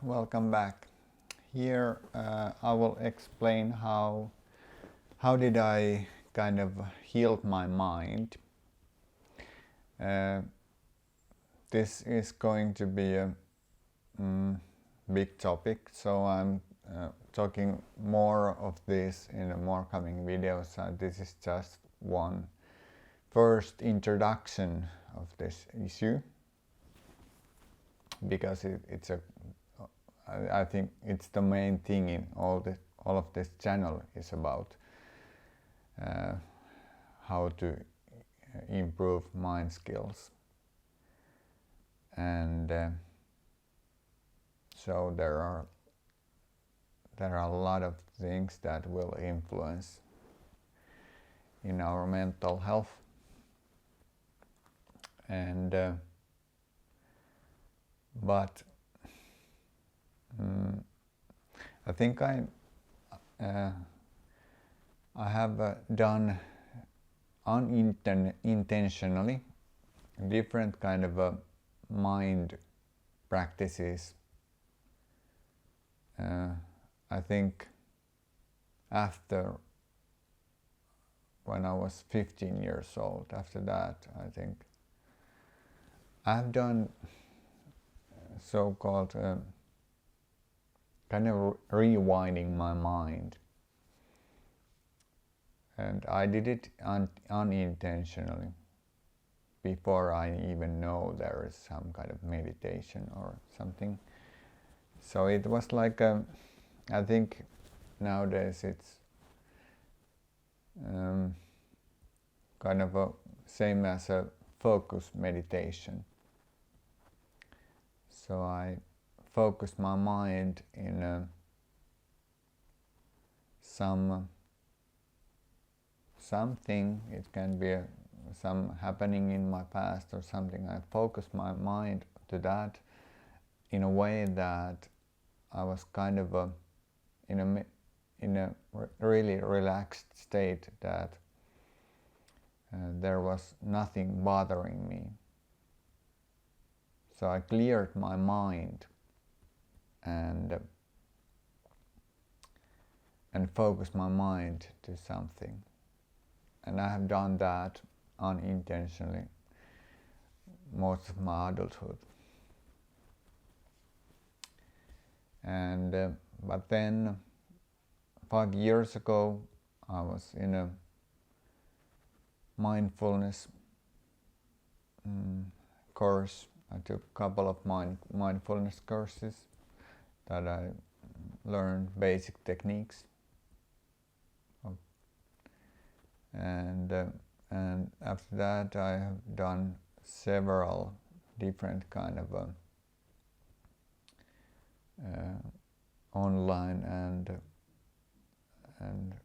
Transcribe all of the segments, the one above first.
welcome back. Here I will explain how did I kind of heal my mind. This is going to be a big topic, so I'm talking more of this in a more coming videos. This is just one first introduction of this issue, because I think it's the main thing in all of this channel is about how to improve mind skills, and so there are a lot of things that will influence in our mental health, and but I think I have done unintentionally different kind of mind practices. I think after when I was 15 years old, after that I think I've done so-called kind of rewinding my mind, and I did it unintentionally before I even know there is some kind of meditation or something. So it was like I think nowadays it's kind of a same as a focus meditation. So I focus my mind in something. It can be some happening in my past or something. I focus my mind to that in a way that I was kind of in a really relaxed state, that there was nothing bothering me. So I cleared my mind and focused my mind to something. And I have done that unintentionally most of my adulthood. And but then 5 years ago I was in a mindfulness course. I took a couple of mindfulness courses that I learned basic techniques of, and after that I have done several different kind of online and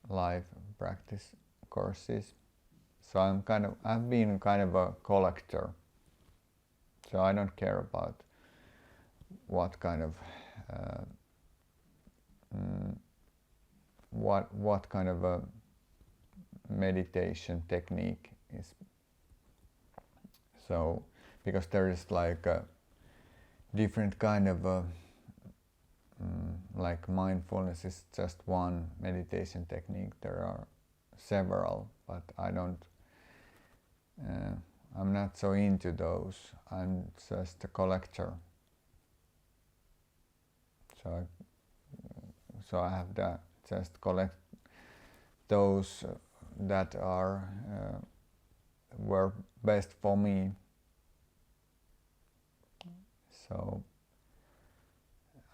live practice courses. So I've been kind of a collector. So I don't care about what kind of what kind of a meditation technique is. So because there is like a different kind of like mindfulness is just one meditation technique. There are several, but I'm not so into those. I'm just a collector. So I have to just collect those that were best for me. So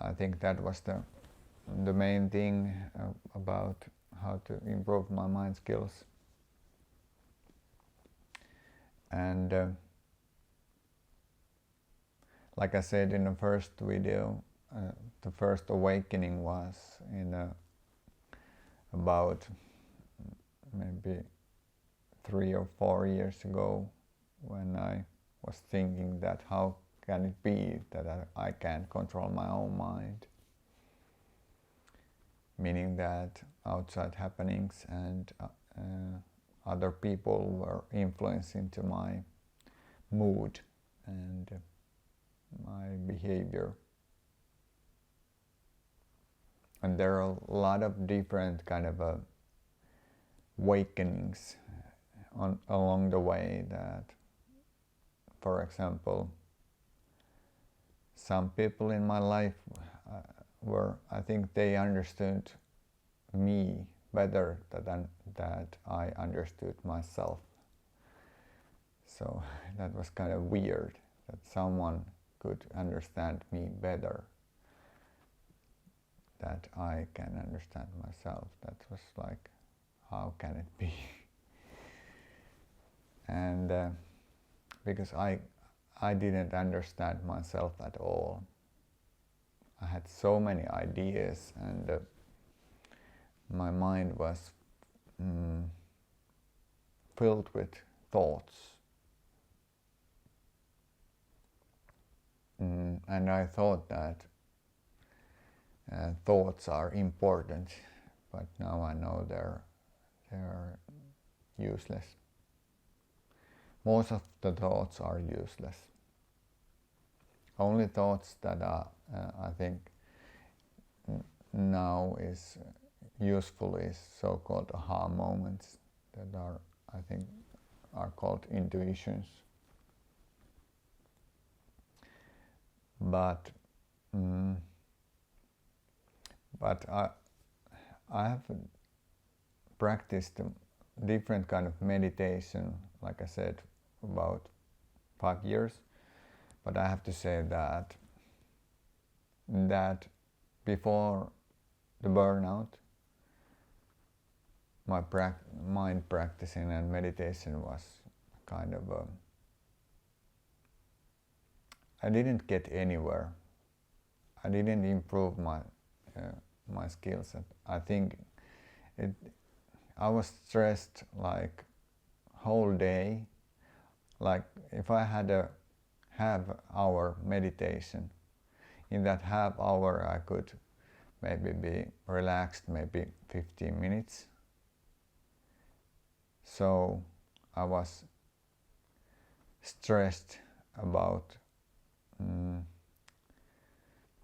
I think that was the main thing about how to improve my mind skills. And like I said in the first video, the first awakening was in about maybe 3 or 4 years ago, when I was thinking that how can it be that I can't control my own mind, meaning that outside happenings and other people were influencing to my mood and my behavior. and there are a lot of different kind of awakenings along the way. That, for example, some people in my life I think they understood me better than that I understood myself. So that was kind of weird, that someone could understand me better that I can understand myself. That was like, how can it be? And because I didn't understand myself at all. I had so many ideas, and my mind was filled with thoughts. And I thought that thoughts are important, but now I know they're useless. Most of the thoughts are useless. Only thoughts that are, I think, now is useful is so-called aha moments that are, I think, are called intuitions. But I have practiced different kind of meditation, like I said, about 5 years. But I have to say that before the burnout, my mind practicing and meditation was kind of I didn't get anywhere. I didn't improve my skills. I think I was stressed like whole day. Like if I had a half-hour meditation, in that half hour I could maybe be relaxed, maybe 15 minutes. So I was stressed about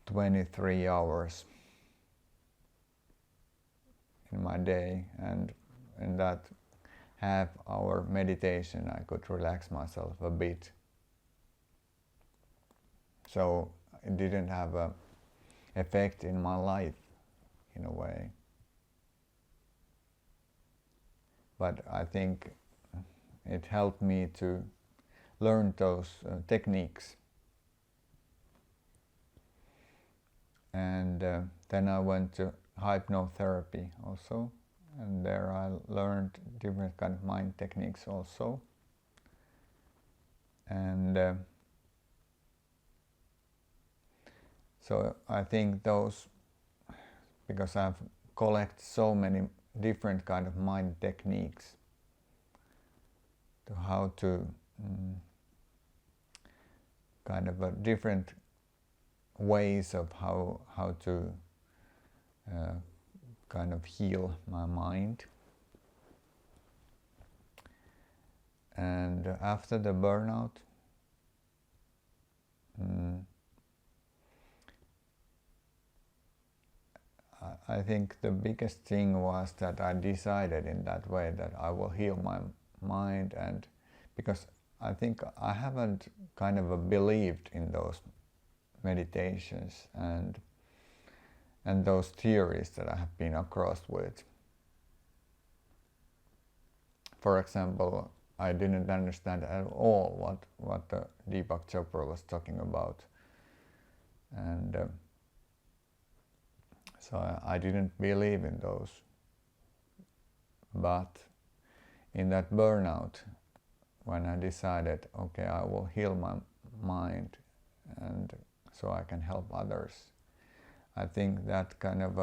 23 hours in my day, and in that half-hour meditation I could relax myself a bit. So it didn't have an effect in my life in a way. But I think it helped me to learn those techniques. And then I went to hypnotherapy also, and there I learned different kind of mind techniques also. And so I think those, because I've collected so many different kind of mind techniques to how to kind of different ways of how to kind of heal my mind. And after the burnout, I think the biggest thing was that I decided in that way that I will heal my mind, and because I think I haven't kind of believed in those meditations and those theories that I have been across with. For example, I didn't understand at all what the Depak Chopras was talking about, and so I didn't believe in those. But in that burnout, when I decided, okay, I will heal my mind and so I can help others, I think that kind of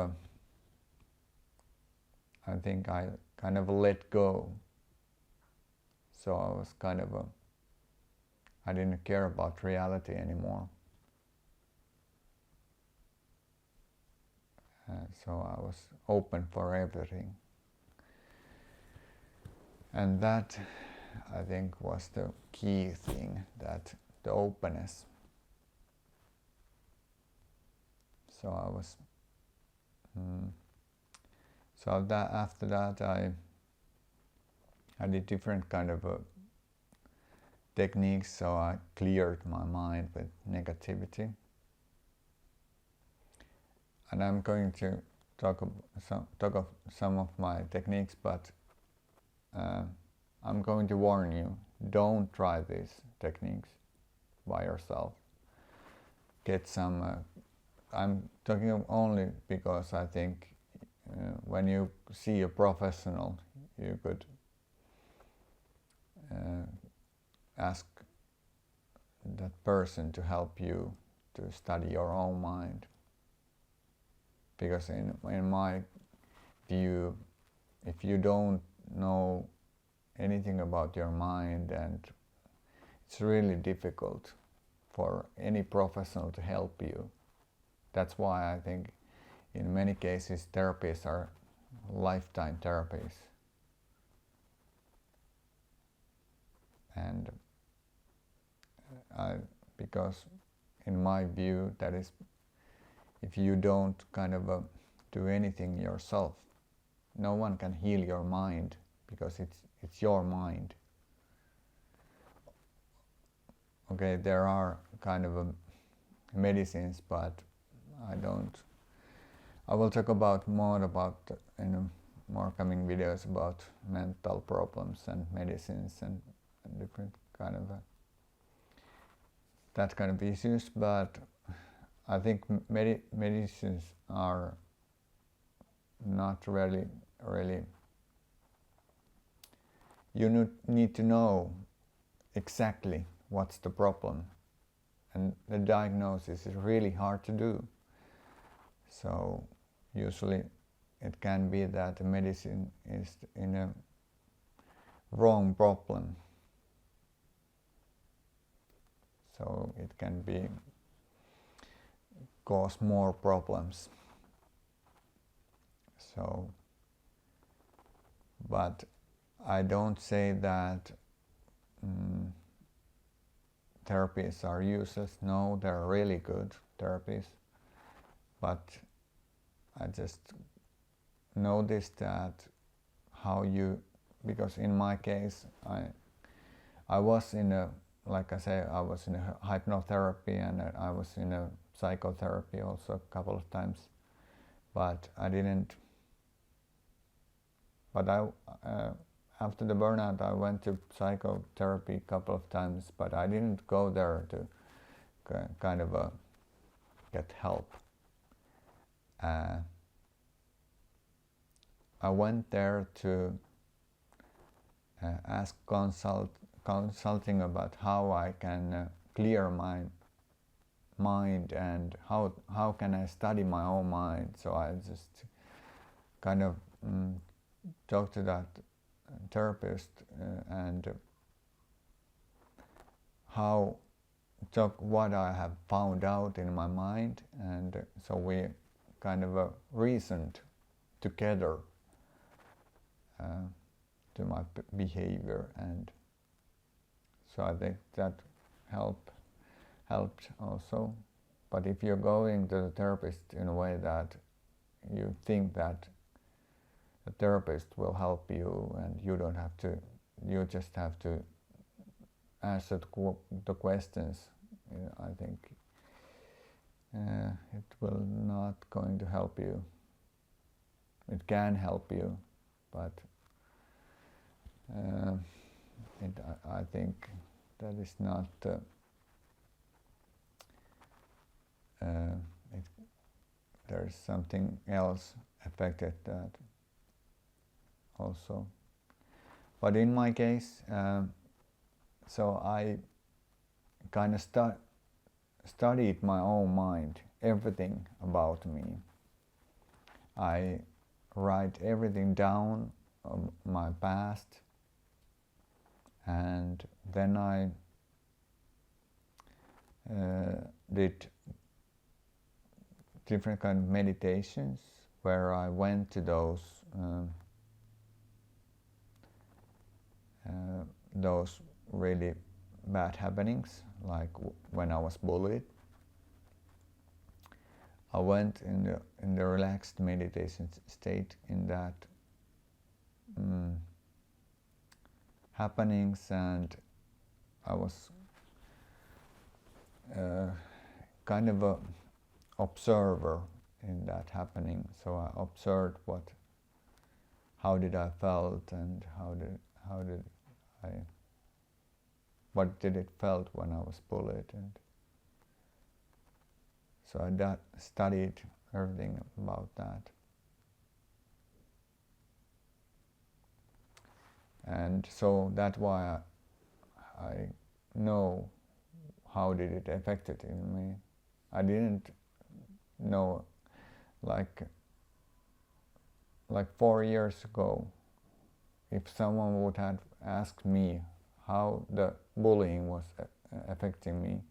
I think I kind of let go. So I was kind of I didn't care about reality anymore. So I was open for everything. And that, I think, was the key thing, that the openness. So I was So that after that I did different kind of techniques, so I cleared my mind with negativity. And I'm going to talk of some of my techniques, but I'm going to warn you, don't try these techniques by yourself. Get some, I'm talking only because I think when you see a professional, you could ask that person to help you to study your own mind. Because in my view, if you don't know anything about your mind, and it's really difficult for any professional to help you. That's why I think in many cases therapies are lifetime therapies. And because in my view, that is, if you don't kind of do anything yourself, no one can heal your mind, because it's your mind. Okay, there are kind of medicines, but I will talk about more about in more coming videos about mental problems and medicines and different kind of that kind of issues. But I think medicines are not really. You need to know exactly what's the problem, and the diagnosis is really hard to do. So usually it can be that the medicine is in a wrong problem. So it can be cause more problems. So, but I don't say that therapies are useless. No, they're really good therapies. But I just noticed that because in my case, I was in a, like I say, I was in a hypnotherapy, and I was in a psychotherapy also a couple of times, but I didn't. But after the burnout, I went to psychotherapy a couple of times, but I didn't go there to kind of get help. I went there to ask consulting about how I can clear my mind, and how can I study my own mind. So I just kind of talked to that therapist and talk what I have found out in my mind, and so we kind of reasoned together to my behavior, and so I think that helped also. But if you're going to the therapist in a way that you think that the therapist will help you, and you don't have to, you just have to answer the questions, I think it will not going to help you. It can help you, but I think that is not there's something else affected that also. But in my case, so I kind of studied my own mind, everything about me. I write everything down of my past, and then I did different kind of meditations where I went to those really bad happenings, like when I was bullied. I went in the relaxed meditation state in that happenings, and I was kind of a observer in that happening. So I observed how did I felt, and what did it felt when I was bullied, and so I studied everything about that. And so that's why I know how did it affected in me. I didn't know, like 4 years ago, if someone would have asked me how the bullying was affecting me,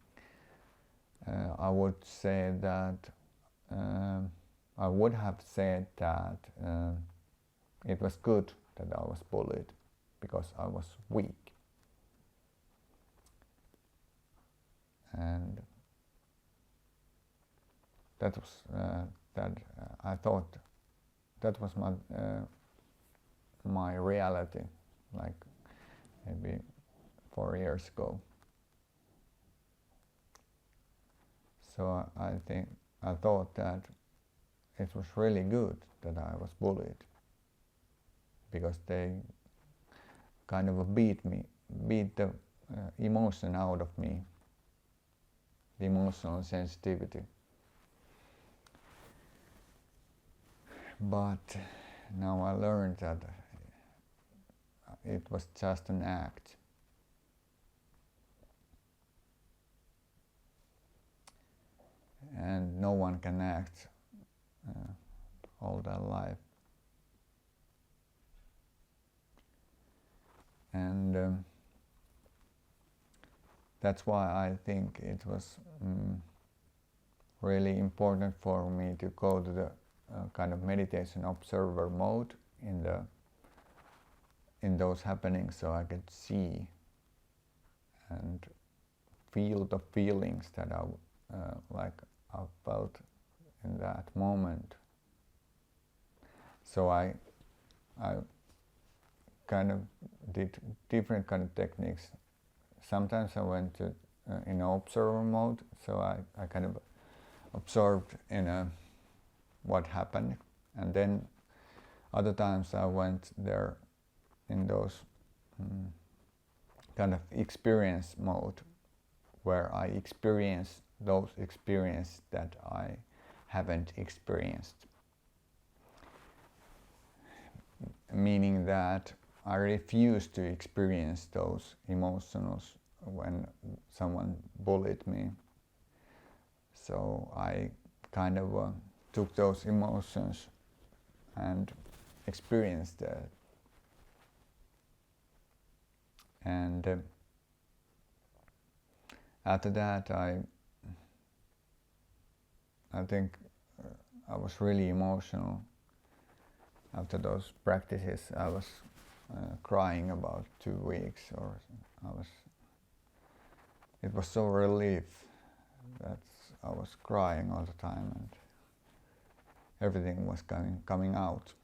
I would say that I would have said that it was good that I was bullied because I was weak. And that was I thought that was my reality, like maybe 4 years ago. So I thought that it was really good that I was bullied, because they kind of beat the emotion out of me, the emotional sensitivity. But now I learned that it was just an act. And no one can act all their life. And that's why I think it was really important for me to go to the kind of meditation observer mode in those happenings, so I could see and feel the feelings that I felt in that moment. So I kind of did different kind of techniques. Sometimes I went to in observer mode, so I kind of observed what happened, and then other times I went there in those kind of experience mode, where I experience those experiences that I haven't experienced. Meaning that I refuse to experience those emotions when someone bullied me. So I kind of took those emotions and experienced that. And after that I think I was really emotional. After those practices I was crying about 2 weeks, or it was so relief that I was crying all the time and everything was coming out.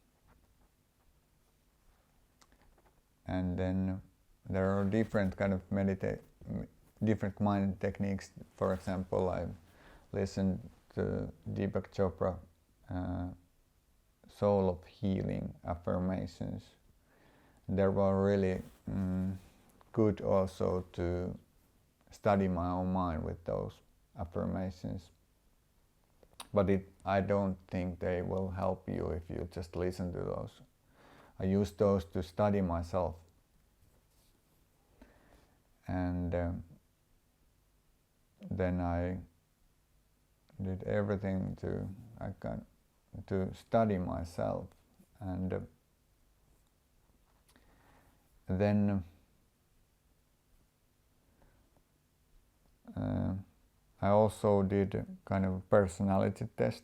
And then there are different kind of different mind techniques. For example, I listened to Depak Chopra Soul of Healing affirmations. They were really good also to study my own mind with those affirmations. But I don't think they will help you if you just listen to those. I use those to study myself. And then I did everything to study myself. And then I also did a kind of personality test,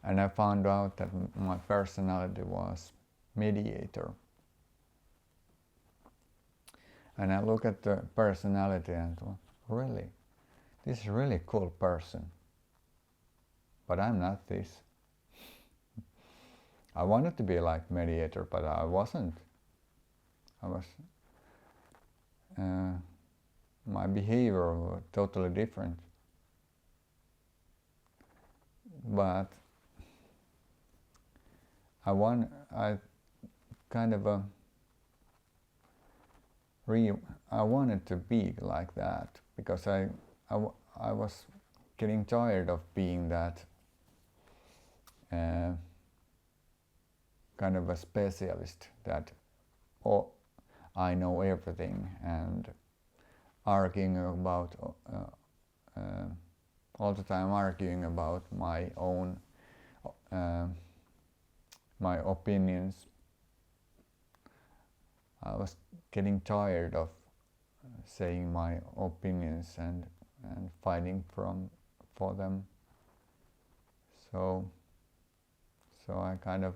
and I found out that my personality was mediator. And I look at the personality and thought, really, this is a really cool person. but I'm not this. I wanted to be like mediator, but I wasn't. I was my behavior was totally different. But I kind of I wanted to be like that, because I was getting tired of being that kind of a specialist that I know everything, and arguing about all the time arguing about my own my opinions. I was getting tired of saying my opinions and fighting for them. So I kind of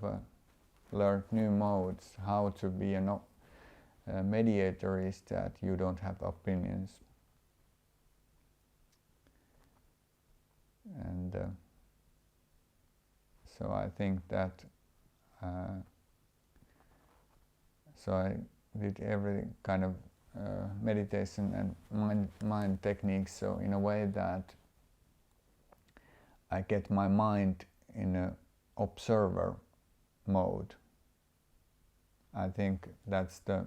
learned new modes. How to be a mediator is that you don't have opinions. And so I think that so I did every kind of meditation and mind techniques, so in a way that I get my mind in a observer mode. I think that's the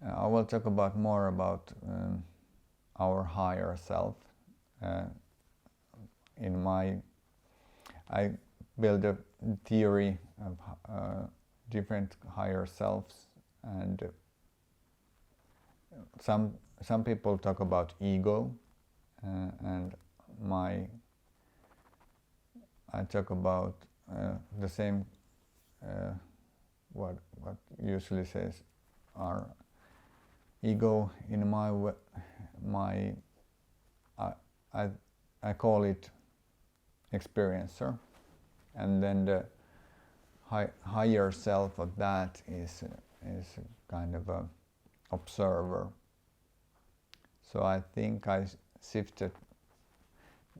I will talk about more about our higher self. I build a theory of different higher selves, and some people talk about ego, and I talk about the same what usually says our ego. In I call it experiencer, and then the higher self of that is kind of a observer. So I think I shifted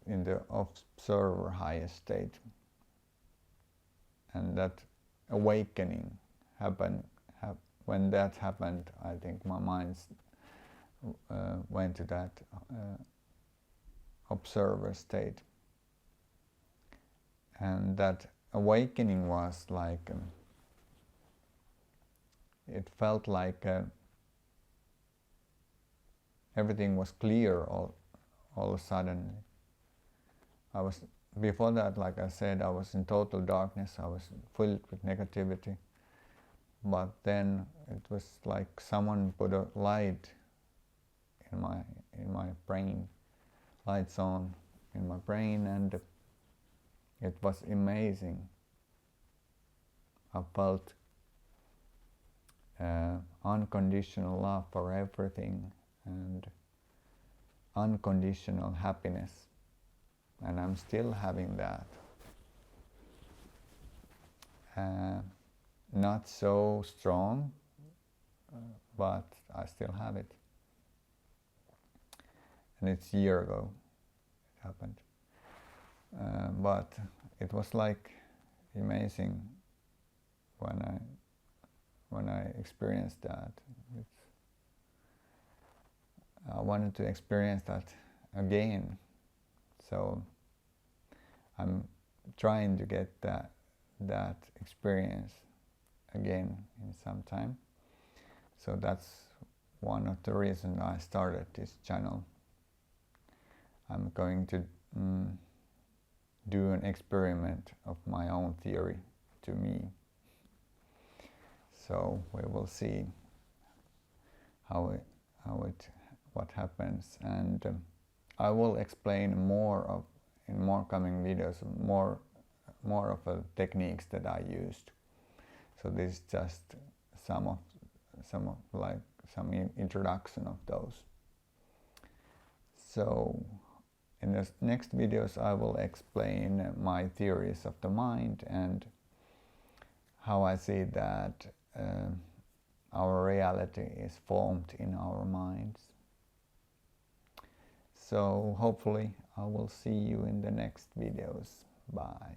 in the observer highest state, and that awakening happened. When that happened, I think my mind went to that observer state, and that awakening was like it felt like everything was clear all of a sudden. Before that, like I said, I was in total darkness. I was filled with negativity. But then it was like someone put a light in my brain, lights on in my brain, and it was amazing. I felt unconditional love for everything and unconditional happiness, and I'm still having that. Not so strong, but I still have it. And it's a year ago it happened. But it was like amazing when I experienced that. I wanted to experience that again. So I'm trying to get that experience again in some time. So that's one of the reasons I started this channel. I'm going to do an experiment of my own theory to me. So we will see what happens, and I will explain more in more coming videos, more of the techniques that I used. So this is just some introduction of those. So in the next videos I will explain my theories of the mind and how I see that our reality is formed in our minds. So hopefully I will see you in the next videos. Bye.